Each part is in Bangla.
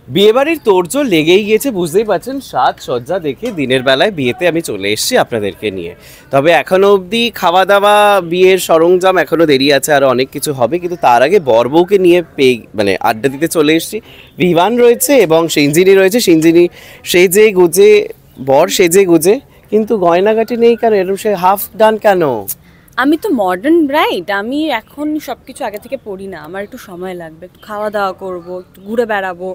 বিয়েবাড়ির তোড়জোড় লেগেই গিয়েছে, বুঝতেই পারছেন। সাজসজ্জা দেখে দিনের বেলায় বিয়েতে আমি চলে এসেছি আপনাদেরকে নিয়ে। তবে এখনো অবধি খাওয়া দাওয়া, বিয়ের সরঞ্জাম এখনো দেরি আছে, আরও অনেক কিছু হবে। কিন্তু তার আগে বরবউকে নিয়ে মানে আড্ডা দিতে চলে এসেছি। ভিভান রয়েছে এবং সিঞ্জিনি রয়েছে। সিঞ্জিনি সেজে গুজে, বর সেজে গুজে, কিন্তু গয়নাগাটি নেই কেন? এরকম সে হাফ ডান কেন? আমি তো মডার্ন ব্রাইড, আমি এখন সব কিছু আগে থেকে পড়ি না, আমার একটু সময় লাগবে, একটু খাওয়া দাওয়া করবো, একটু ঘুরে বেড়াবো,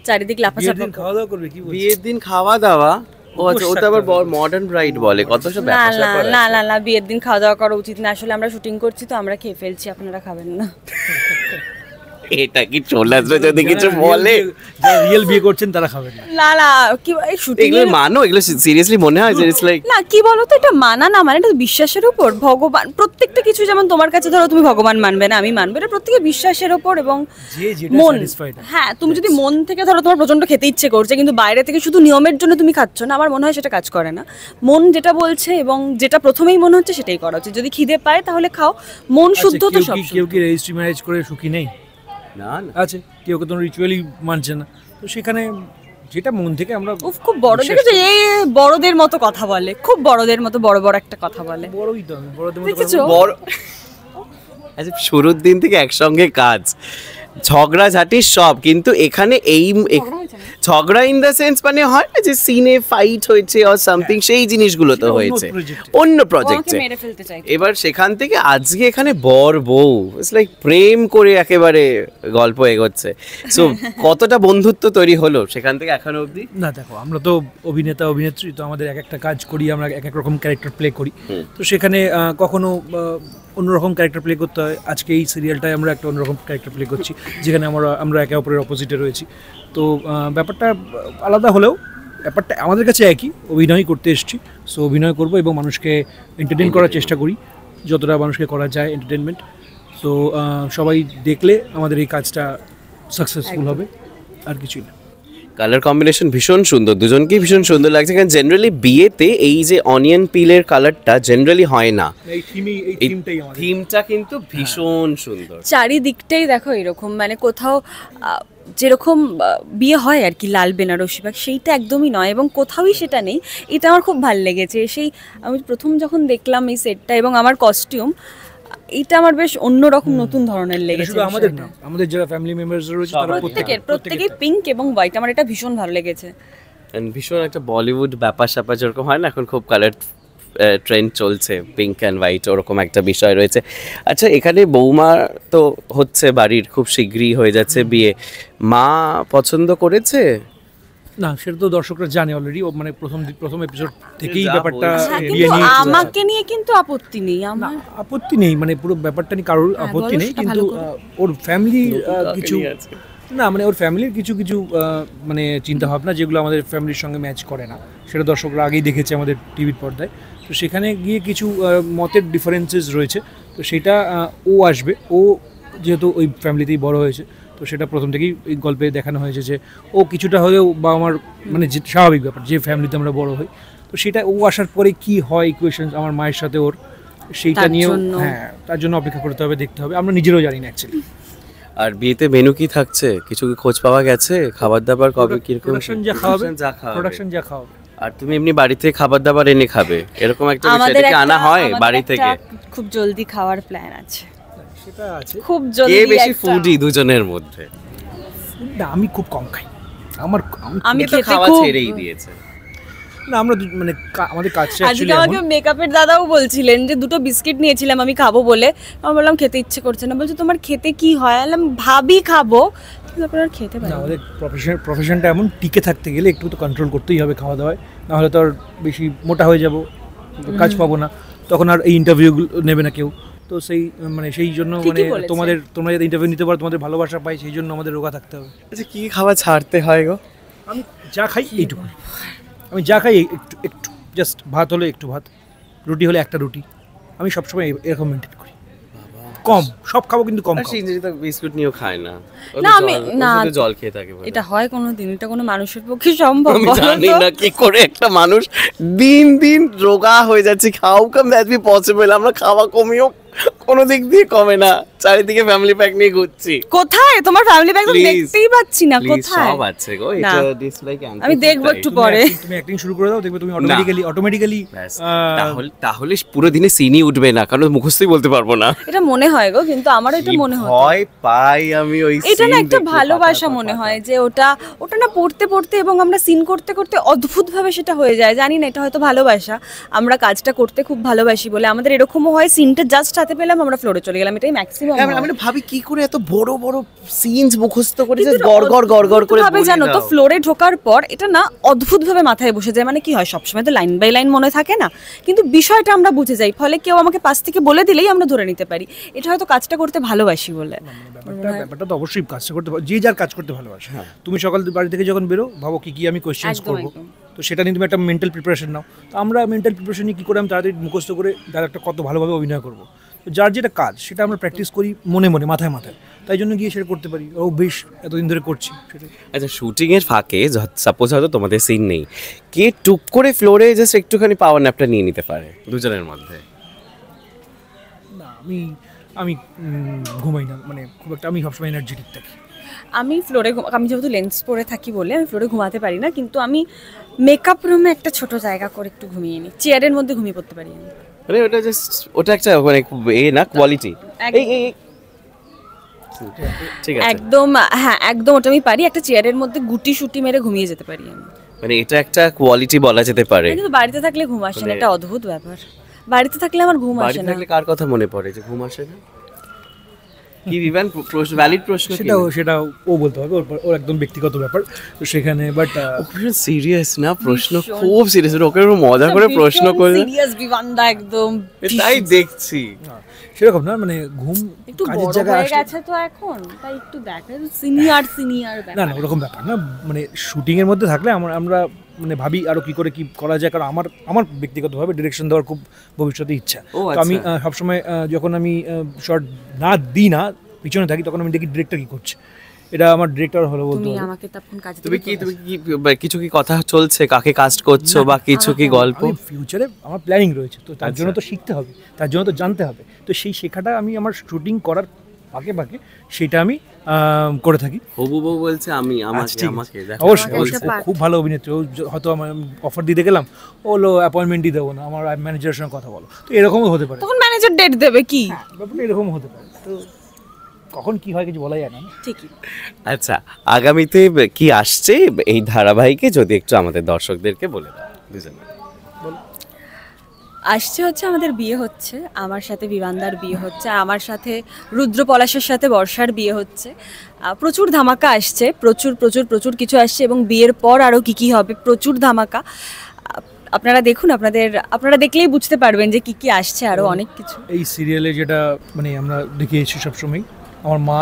চারিদিক লাফাচাপা। খাওয়া দাওয়া করবে কি? বিয়ের দিন খাওয়া দাওয়া? ও আচ্ছা, ওটা আবার মডার্ন ব্রাইড বলে, কত সব না না না না না, বিয়ের দিন খাওয়া দাওয়া করা উচিত না। আসলে আমরা শুটিং করছি তো, আমরা খেয়ে ফেলছি, আপনারা খাবেন না। এটা কি চলে আসবে যদি কিছু বলে? যারা রিয়েল বিয়ে করছেন তারা খাবেন না। না না, কি এই শুটিং এগুলো মানো? এগুলো সিরিয়াসলি মনে হয় যে ইটস লাইক না, কি বলো তো, এটা মানা না মানে, এটা বিশ্বাসের উপর। ভগবান প্রত্যেকটা কিছু, যেমন তোমার কাছে ধরো তুমি ভগবান মানবে না, আমি মানবে, এটা প্রত্যেকের বিশ্বাসের উপর এবং মন। হ্যাঁ, তুমি যদি মন থেকে ধরো তোমার প্রচন্ড খেতে ইচ্ছে করছে, কিন্তু বাইরে থেকে শুধু নিয়মের জন্য তুমি খাচ্ছ না, আমার মনে হয় সেটা কাজ করে না। মন যেটা বলছে এবং যেটা প্রথমেই মনে হচ্ছে সেটাই করা উচিত। যদি খিদে পায় তাহলে খাও, মন শুদ্ধ তো সব। কেউ কি রেজিস্ট্রি ম্যারেজ করে সুখী নেই? না আছে, কেউ তো রিচুয়ালি মানছে না, তো সেখানে যেটা মন থেকে আমরা খুব বড় দেখেছো, এই বড়দের মতো কথা বলে, খুব বড়দের মতো বড় বড় একটা কথা বলে। বড়ই তো আমি বড়দের মতো দেখেছো? বড় আচ্ছা, শুরুর দিন থেকে একসঙ্গে কাজ, ঝগড়াঝাটি সব, কিন্তু এখানে এই ঝগড়া ইন দ্য সেন্স মানে হয় না যে সিনে ফাইট হয়েছে অর সামথিং, সেই জিনিসগুলো তো হয়েছে অন্য প্রজেক্টে। এবার সেখান থেকে আজকে এখানে বর বউ, ইটস লাইক প্রেম করে একেবারে গল্প এগোচ্ছে। সো কতটা বন্ধুত্ব তৈরি হলো সেখান থেকে এখনো অবধি? না দেখো, আমরা তো অভিনেতা অভিনেত্রী, তো আমাদের এক একটা কাজ করি, আমরা এক এক রকম ক্যারেক্টার প্লে করি, তো সেখানে কখনো অন্যরকম ক্যারেক্টার প্লে করতে হয়। আজকে এই সিরিয়ালটায় আমরা একটা অন্যরকম ক্যারেক্টার প্লে করছি, যেখানে আমরা একে অপরের অপোজিটে রয়েছি। তো ব্যাপারটা আলাদা হলেও ব্যাপারটা আমাদের কাছে একই, অভিনয় করতে এসেছি। সো অভিনয় করব এবং মানুষকে এন্টারটেইন করার চেষ্টা করি, যতটা মানুষকে করা যায় এন্টারটেনমেন্ট। সো সবাই দেখলে আমাদের এই কাজটা সাকসেসফুল হবে, আর কিছুই না। কালার কম্বিনেশন ভীষণ সুন্দর, দুজনকেই ভীষণ সুন্দর লাগছে। কারণ জেনারেলি বিয়েতে এই যে অনিয়ন পিলের কালারটা জেনারেলি হয় না, এই থিমটা কিন্তু ভীষণ সুন্দর। চারিদিকটাই দেখো এরকম, মানে কোথাও যেরকম বিয়ে হয় আর কি, লাল বেনারসি বা, সেইটা একদমই নয় এবং কোথাওই সেটা নেই। এটা আমার খুব ভালো লেগেছে। সেই আমি প্রথম যখন দেখলাম এই সেটটা এবং আমার কস্টিউম, এটা আমার বেশ অন্যরকম নতুন ধরনের লেগেছে। শুধু আমাদের না, আমাদের যারা ফ্যামিলি মেম্বারস রয়েছে তারা প্রত্যেকেই পিঙ্ক এবং হোয়াইট, আমার এটা ভীষণ ভালো লেগেছে। ভীষণ একটা বলিউড ব্যাপার স্যাপার যেরকম হয় না, এখন খুব কালার ট্রেন্ড চলছে, পিঙ্ক অ্যান্ড হোয়াইট, ওরকম একটা বিষয় রয়েছে। আচ্ছা, এখানে বৌমা তো হচ্ছে বাড়ির, খুব শীঘ্রই হয়ে যাচ্ছে বিয়ে, মা পছন্দ করেছে না? সেটা তো দর্শকরা জানে অলরেডি, মানে প্রথম এপিসোড থেকেই ব্যাপারটা নিয়ে নিয়ে। আমাকে নিয়ে কিন্তু আপত্তি নেই, আমার আপত্তি নেই, মানে পুরো ব্যাপারটা নিয়ে কারোর আপত্তি নেই, কিন্তু ওর ফ্যামিলি কিছু না, মানে ওর ফ্যামিলির কিছু কিছু মানে চিন্তা ভাবনা যেগুলো আমাদের ফ্যামিলির সঙ্গে ম্যাচ করে না, সেটা দর্শকরা আগেই দেখেছে আমাদের টিভির পর্দায়। তো সেখানে গিয়ে কিছু মতের ডিফারেন্সেস রয়েছে, তো সেটা ও আসবে, ও যেহেতু ওই ফ্যামিলিতেই বড় হয়েছে, তো সেটা প্রথম থেকেই এই গল্পে দেখানো হয়েছে যে ও কিছুটা হলেও বা আমার মানে যে স্বাভাবিক ব্যাপার, যে ফ্যামিলিতে আমরা বড় হই, তো সেটা ও আসার পরে কি হয় ইকুয়েশন আমার মায়ের সাথে ওর, সেইটা নিয়েও হ্যাঁ, তার জন্য অপেক্ষা করতে হবে, দেখতে হবে, আমরা নিজেরাও জানি না অ্যাকচুয়ালি। আর বিয়েতে মেনু কি থাকছে, কিছু কি খোঁজ পাওয়া গেছে? খাবার দাবার কবে কিরকম? প্রোডাকশন যা খাওয়াবে। আর তুমি এমনি বাড়ি থেকে খাবার দাবার এনে খাবে, এরকম একটা বিষয় থেকে আনা হয় বাড়ি থেকে? খুব জলদি খাওয়ার প্ল্যান আছে, সেটা আছে। খুব জলদি। কে বেশি ফুডি দুজনের মধ্যে? না, আমি খুব কম খাই, আমি খেতে খাওয়া খুব ছেড়েই দিয়েছে। না, আমরা মানে আমাদের কাজটা আজকে আমাকে মেকআপের দাদাও বলছিলেন যে দুটো বিস্কিট নিয়েছিলাম আমি খাবো বলে, আমি বললাম খেতে ইচ্ছে করছে না, বলছে তোমার খেতে কি হয়? বললাম ভাবি খাবো, তারপর আর খেতে পারি না। আমাদের প্রফেশনটা এমন, টিকে থাকতে গেলে একটু তো কন্ট্রোল করতেই হবে খাওয়া দাওয়ায়, না হলে তো আর বেশি মোটা হয়ে যাব, কাজ পাবো না, তখন আর এই ইন্টারভিউগুলো নেবে না কেউ। তো সেই মানে সেই জন্য মানে তোমরা যাতে ইন্টারভিউ নিতে পারো, তোমাদের ভালোবাসা পাই, সেই জন্য আমাদের রোগা থাকতে হবে। আচ্ছা, কি খাওয়া ছাড়তে হয় গো? আমি যা খাই এইটুকু, আমি যা খাই একটু জাস্ট ভাত হলে একটু ভাত, রুটি হলে একটা রুটি, আমি সবসময় এরকম মেনটেন করি। কম সব খাবো কিন্তু কম খাবো। সিনজি তো বিস্কুট নিয়েও খায় না, না আমি না জল খেয়ে থাকে। এটা হয় কোনোদিন? এটা কোনো মানুষের পক্ষে সম্ভব? আমি জানি না কি করে একটা মানুষ দিন দিন রোগা হয়ে যাচ্ছে, how come that be possible? আমরা খাওয়া কমিয়েও কোনো দিক দিয়ে কমে না, চারিদিকে ফ্যামিলি প্যাক নিয়ে ঘুরছি। কোথায় তোমার ফ্যামিলি ব্যাগ? তো Please, দেখতেই পাচ্ছি না Please, কোথায়। সব আছে গো, না। এটা ডিসলাইক আমি দেখবো একটু পরে। তুমি অ্যাক্টিং শুরু করে দাও, দেখবে তুমি অটোমেটিক্যালি তাহলে পুরো দিনে সিনই উঠবে না, কারণ মুখস্থই বলতে পারবো না। এটা মনে হয় গো, কিন্তু আমারও এটা কি মনে হয় ভয় পাই আমি ওই এটা না scene একটা দেখলে, ভালোবাসা পাতা, মনে পাতা। হয় যে ওটা না পড়তে পড়তে এবং আমরা সিন করতে করতে অদ্ভুত ভাবে সেটা হয়ে যায়। জানি না, এটা হয়তো ভালোবাসা। আমরা কাজটা করতে খুব ভালোবাসি বলে আমাদের এরকমও হয়, সিনটা জাস্ট হাতে পেলাম আমরা ফ্লোরে চলে গেলাম, এটাই ম্যাক্সিমাম। আমি ভাবি কি করে এত বড় বড় সিনস মুখস্থ করে যে গড় করে ভাবে বলে জানো তো, দাও। ফ্লোরে ঢোকার পর এটা না অদ্ভুত ভাবে মাথায় বসে যায়। মানে কি হয়, সবসময় তো লাইন বাই লাইন মনে থাকে না, কিন্তু বিষয়টা আমরা বুঝে যাই, ফলে কেউ আমাকে পাশ থেকে বলে দিলেই আমরা ধরে নিতে পারি। এটা হয়তো কাজটা করতে ভালোবাসি বলে। ব্যাপারটা তো অবশ্যই কাজটা করতে যে যার কাজ করতে ভালোবাসে। তুমি সকাল বাড়ি থেকে যখন বেরো, ভাবো কি আমি কোয়েশ্চেন্স একদম, করবো, একদম। তো সেটা নিয়ে তুমি একটা মেন্টাল প্রিপারেশন নাও। তো আমরা মেন্টাল প্রিপারেশন নিয়ে কী করে আমি তাড়াতাড়ি মুখস্থ করে তার একটা কত ভালোভাবে অভিনয় করবো। তো যার যেটা কাজ সেটা আমরা প্র্যাকটিস করি মনে মনে, মাথায় মাথায়, তাই জন্য গিয়ে সেটা করতে পারি। ও বেশ এতদিন ধরে করছি সেটাই। আচ্ছা, শুটিং এর ফাঁকে সাপোজ হয়তো তোমাদের সিন নেই, কে টুক করে ফ্লোরে জাস্ট একটুখানি পাওয়ার ন্যাপটা নিয়ে নিতে পারে দুজনের মধ্যে? না, আমি ঘুমাই না, মানে খুব একটা, আমি সবসময় এনার্জেটিক থাকি। আমি ফ্লোরে, আমি যেহেতু লেন্স পরে থাকি বলে আমি ফ্লোরে ঘুমাতে পারি না, কিন্তু আমি মেকআপ রুমে একটা ছোট জায়গা করে একটু ঘুমিয়ে নিই, চেয়ারের মধ্যে ঘুমিয়ে পড়তে পারি আমি। মানে ওটা জাস্ট ওটা একটা মানে না কোয়ালিটি। এই ঠিক আছে, একদম, হ্যাঁ একদম, ওটা আমি পারি। একটা চেয়ারের মধ্যে গুটি শুটি মেরে ঘুমিয়ে যেতে পারি আমি। মানে এটা একটা কোয়ালিটি বলা যেতে পারে। কিন্তু বাড়িতে থাকলে ঘুম আসে না, মানে- এটা অদ্ভুত ব্যাপার। বাড়িতে থাকলে আমার ঘুম আসে বাড়িতে না। থাকলে কার কথা মনে পড়ে যে ঘুম আসে না? কি বিভান ভ্যালিড প্রশ্ন। সেটা ও বলতে হবে, ওর একদম ব্যক্তিগত ব্যাপার। তো সেখানে বাট সিরিয়াস না প্রশ্ন, খুব সিরিয়াস। ওকে মজা করে প্রশ্ন করলে সিরিয়াস বিবান্দা একদম। তাই দেখছি। সেরকম না, মানে ঘুম একটু কাজের বড় জায়গায় হয়ে গেছে তো এখন, তাই একটু দেখে সিনিয়র না না ওরকম ব্যাপার না। মানে শুটিং এর মধ্যে থাকলে আমরা মানে ভাবি আরো কি করে কি করা যায়, কারণ আমার ব্যক্তিগতভাবে ডিরেকশন দেওয়ার খুব ভবিষ্যতে ইচ্ছা। তো আমি সবসময় যখন আমি শর্ট না দিই না, পিছনে থাকি, তখন আমি দেখি ডিরেক্টর কি করছে। এটা আমার ডিরেক্টর হলো বলতে তুমি হবে। আমাকে তখন কাজে তুমি কি কিছু কি কথা চলছে, কাকে কাস্ট করছো বা কিছু কি গল্প? ফিউচারে আমার প্ল্যানিং রয়েছে, তো তার জন্য তো শিখতে হবে, তার জন্য তো জানতে হবে। তো সেই শেখাটা আমি আমার শুটিং করার ফাঁকে ফাঁকে সেটা আমি করে থাকি। হবু বউ বলছে আমি আমাকে অবশ্যই আমাকে ও খুব ভালো অভিনেত্রী। ও হয়তো আমার অফার দিতে গেলাম, ও হলো অ্যাপয়েন্টমেন্টই দেবো না, আমার ম্যানেজারের সঙ্গে কথা বলো। তো এরকমও হতে পারে, তখন ম্যানেজার ডেট দেবে কি? ব্যাপারটা এরকমও হতে পারে। তো কখন কি হয় কিছু বলা যায় না। ঠিকই। আচ্ছা, আগামীতে কি আসছে এই ধারাবাহিকে যদি একটু আমাদের দর্শকদেরকে বলে দাও দুজনে। আসছে হচ্ছে আমাদের বিয়ে হচ্ছে, আমার সাথে বিবানদার বিয়ে হচ্ছে, আর আমার সাথে রুদ্র পলাশের সাথে বর্ষার বিয়ে হচ্ছে। প্রচুর ধামাকা আসছে, প্রচুর প্রচুর প্রচুর কিছু আসছে, এবং বিয়ের পর আরও কী কী হবে, প্রচুর ধামাকা। আপনারা দেখুন, আপনারা দেখলেই বুঝতে পারবেন যে কী কী আসছে, আরও অনেক কিছু। এই সিরিয়ালে যেটা মানে আমরা দেখে এসেছি সবসময়, আমার মা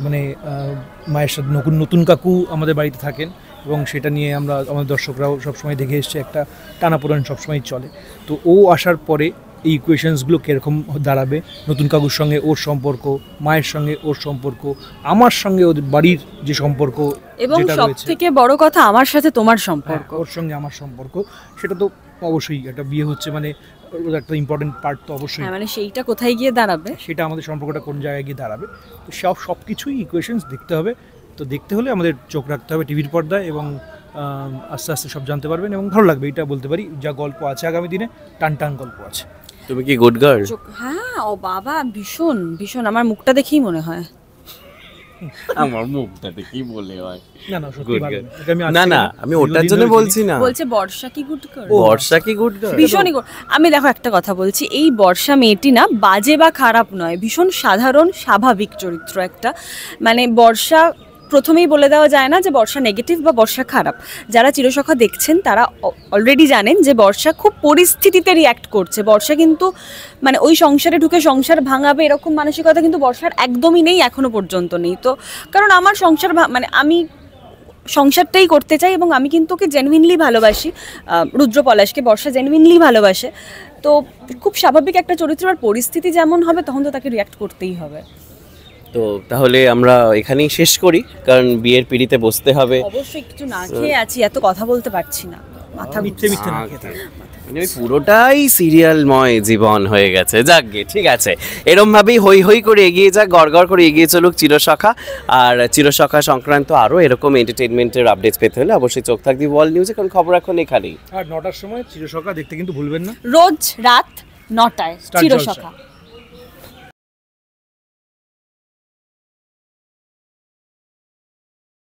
মানে মায়ের সাথে নতুন কাকু আমাদের বাড়িতে থাকেন, এবং সেটা নিয়ে আমাদের দর্শকরাও সবসময় দেখে এসছে, একটা টানাপোড়েন সবসময় চলে। তো ও আসার পরে এই ইকুয়েশনসগুলো কীরকম দাঁড়াবে, নতুন কাকুর সঙ্গে ওর সম্পর্ক, মায়ের সঙ্গে ওর সম্পর্ক, আমার সঙ্গে ওদের বাড়ির যে সম্পর্ক, এবং সবথেকে বড় কথা আমার সাথে তোমার সম্পর্ক, ওর সঙ্গে আমার সম্পর্ক, সেটা তো অবশ্যই একটা বিয়ে হচ্ছে মানে ওর একটা ইম্পর্টেন্ট পার্ট তো অবশ্যই। মানে সেইটা কোথায় গিয়ে দাঁড়াবে, সেটা আমাদের সম্পর্কটা কোন জায়গায় গিয়ে দাঁড়াবে, তো সব কিছুই ইকুয়েশনস দেখতে হবে। তো দেখতে হলে আমাদের চোখ রাখতে হবে টিভির পর্দায়, এবং আস্তে আস্তে সব জানতে পারবেন এবং ভালো লাগবে। এটা বলতে পারি, যা গল্প আছে আগামী দিনে, টান গল্প আছে। তুমি কি গুড গার্ল? হ্যাঁ, ও বাবা, ভীষণ ভীষণ। আমার মুখটা দেখেই মনে হয়। আমার মুখটা দেখেই বলে হয়। না না সত্যি ভালো। না আমি ওটার জন্য বলছি না। বলছে বর্ষা কি গুড গার্ল? বর্ষা কি গুড গার্ল? ভীষণই গুড। আমি দেখো একটা কথা বলছি, এই বর্ষা মেয়েটি না বাজে বা খারাপ নয়, ভীষণ সাধারণ স্বাভাবিক চরিত্র একটা। মানে বর্ষা প্রথমেই বলে দেওয়া যায় না যে বর্ষা নেগেটিভ বা বর্ষা খারাপ। যারা চিরসখা দেখছেন তারা অলরেডি জানেন যে বর্ষা খুব পরিস্থিতিতে রিয়্যাক্ট করছে। বর্ষা কিন্তু মানে ওই সংসারে ঢুকে সংসার ভাঙাবে এরকম মানসিকতা কিন্তু বর্ষার একদমই নেই, এখনো পর্যন্ত নেই। তো কারণ আমার সংসার মানে আমি সংসারটাই করতে চাই, এবং আমি কিন্তু ওকে জেনুইনলি ভালোবাসি, রুদ্র পলাশকে বর্ষা জেনুইনলি ভালোবাসে। তো খুব স্বাভাবিক একটা চরিত্র, আর পরিস্থিতি যেমন হবে তখন তো তাকে রিয়্যাক্ট করতেই হবে। তো তাহলে আমরা এখানেই শেষ করি, কারণ বিয়ের পিড়িতে বসতে হবে। অবশ্যই কিছু না খেয়ে আছি, এত কথা বলতে পারছি না, মাথা মিথ্যে না খেতে। মানে ওই পুরোটাই সিরিয়ালময় জীবন হয়ে গেছে। যাকগে, ঠিক আছে, এরম ভাবেই হই হই করে এগিয়ে যাক, গড় করে এগিয়ে চলুক চিরসখা। আর চিরসখা সংক্রান্ত আরও এরকম এন্টারটেনমেন্টের আপডেটস পেতে হলে অবশ্যই চোখ থাকবি ওয়ার্ল্ড নিউজে, কারণ খবর এখন এখানেই। আর 9টার সময় চিরসখা দেখতে কিন্তু ভুলবেন না, রোজ রাত 9টায় স্টার চিরসখা। জলসা।